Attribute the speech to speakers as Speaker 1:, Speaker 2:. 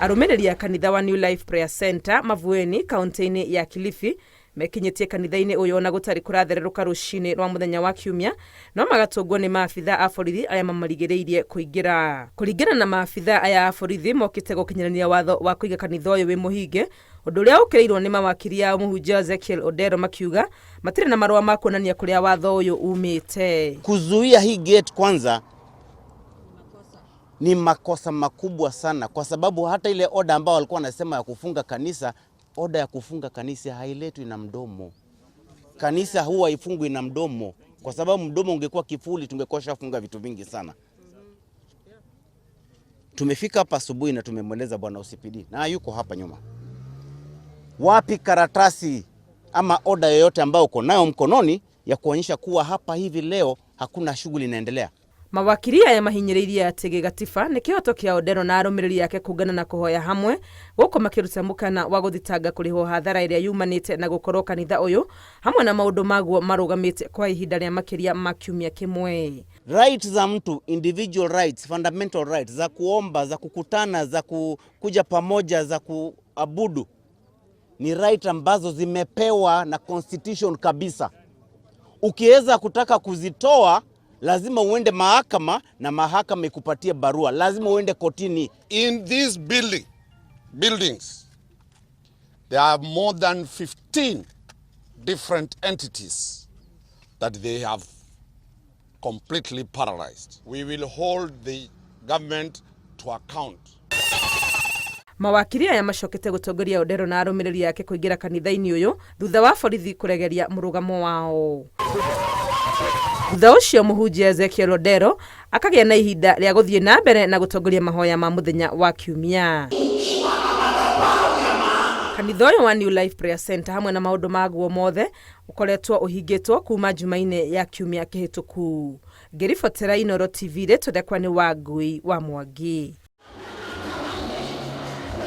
Speaker 1: Arũmĩrĩri a kanitha wa New Life Prayer Center Mavueni kaunti-inĩ ya Kilifi mekinyetie kanitha-inĩ ũyũ na gũtarĩ kũrathererũka rũcinĩ rwa mũthenya wa Kiumia, no magatũngwo nĩ maabitha a borithi arĩa mamarigĩrĩirie kũingĩra. Kũringana na maabitha aya a borithi mokĩte gũkinyanĩria watho wa kũiga kanitha ũyũ wĩ mũhinge, ũndũ ũrĩa ũkĩrĩirwo nĩ mawakiri ya Mũhunjia Ezekiel Odero makiuga matirĩ na marũa ma kuonania kũrĩa watho ũyũ umĩte.
Speaker 2: Kuzuia hii gate kwanza ni makosa makubwa sana, kwa sababu hata ile oda ambao walikuwa wanasema ya kufunga kanisa, oda ya kufunga kanisa hailetwi na mdomo. Kanisa huwa ifungwi na mdomo, kwa sababu mdomo ungekuwa kifuli tungekuwa shafunga vitu vingi sana. Tumefika hapa asubuhi na tumemweleza bwana OCPD na yuko hapa nyuma. Wapi karatasi ama oda yoyote ambayo uko nayo mkononi ya kuonyesha kuwa hapa hivi leo hakuna shughuli inaendelea?
Speaker 1: Mawakiri aya mahinyĩrĩirie atĩ gĩgatiba nĩ kĩhoto kĩa Odero na arũmĩrĩri yake kũngana na kũhoya hamwe gũkũ makĩruta mũkana wa gũthitanga kũrĩhwo hathara ĩrĩa yumanĩte na gũkorwo kanitha ũyũ hamwe na maũndũ maguo marũgamĩte kwa ihinda rĩa makĩria ma kiumia kĩmwe.
Speaker 2: Rights za mtu, individual rights, fundamental rights za kuomba, za kukutana, za kuja pamoja, za kuabudu ni right ambazo zimepewa na constitution kabisa. Ukiweza kutaka kuzitoa lazima uende mahakama na mahakama ikupatie barua. Lazima uende kotini.
Speaker 3: In these buildings, there are more than 15 different entities that they have completely paralyzed. We will hold the government to account.
Speaker 1: Mawakiri aya macokete gũtongoria Odero na arũmĩrĩri yake kũingĩra kanitha-inĩ ũyũ thutha wa borithi kũregeria mũrũgamo wao. Thutha ũcio Mũhunjia Ezekiel Odero akagĩa na ihinda rĩa gũthiĩ na mbere na gũtongoria mahoya ma mũthenya wa Kiumia. Kanitha ũyũ wa New Life Prayer Center hamwe na maũndũ maguo mothe ũkoretwo ũhingĩtwo kuma Jumaine ya Kiumia kĩhĩtũku. Ngĩribotera Inooro TV rĩtũ ndekwa nĩ Wangui wa Mwangi.